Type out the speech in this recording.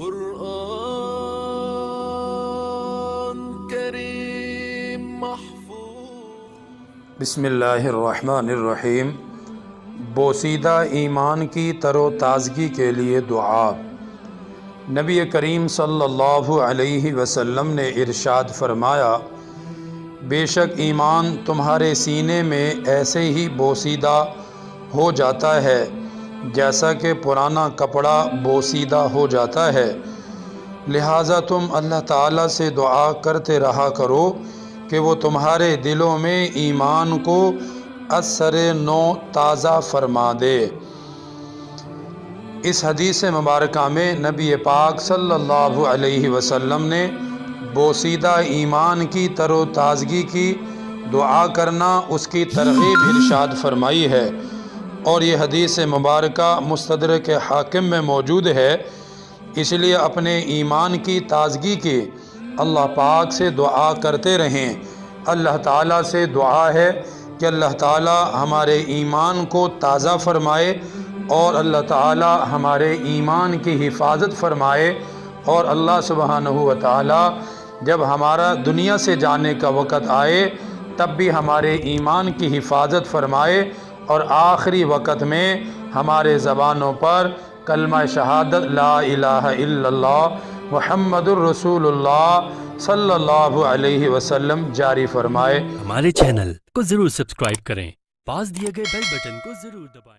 قرآن کریم محفوظ۔ بسم اللہ الرحمن الرحیم۔ بوسیدہ ایمان کی تر و تازگی کے لیے دعا۔ نبی کریم صلی اللہ علیہ وسلم نے ارشاد فرمایا، بے شک ایمان تمہارے سینے میں ایسے ہی بوسیدہ ہو جاتا ہے جیسا کہ پرانا کپڑا بوسیدہ ہو جاتا ہے، لہٰذا تم اللہ تعالیٰ سے دعا کرتے رہا کرو کہ وہ تمہارے دلوں میں ایمان کو اثر نو تازہ فرما دے۔ اس حدیث مبارکہ میں نبی پاک صلی اللہ علیہ وسلم نے بوسیدہ ایمان کی تر و تازگی کی دعا کرنا، اس کی ترغیب ارشاد فرمائی ہے، اور یہ حدیث مبارکہ مستدرک حاکم میں موجود ہے۔ اس لیے اپنے ایمان کی تازگی کی اللہ پاک سے دعا کرتے رہیں۔ اللہ تعالیٰ سے دعا ہے کہ اللہ تعالیٰ ہمارے ایمان کو تازہ فرمائے، اور اللہ تعالیٰ ہمارے ایمان کی حفاظت فرمائے، اور اللہ سبحانہ و تعالیٰ جب ہمارا دنیا سے جانے کا وقت آئے تب بھی ہمارے ایمان کی حفاظت فرمائے، اور آخری وقت میں ہمارے زبانوں پر کلمہ شہادت لا الہ الا اللہ محمد الرسول اللہ صلی اللہ علیہ وسلم جاری فرمائے۔ ہمارے چینل کو ضرور سبسکرائب کریں، پاس دیے گئے بیل بٹن کو ضرور دبائیں۔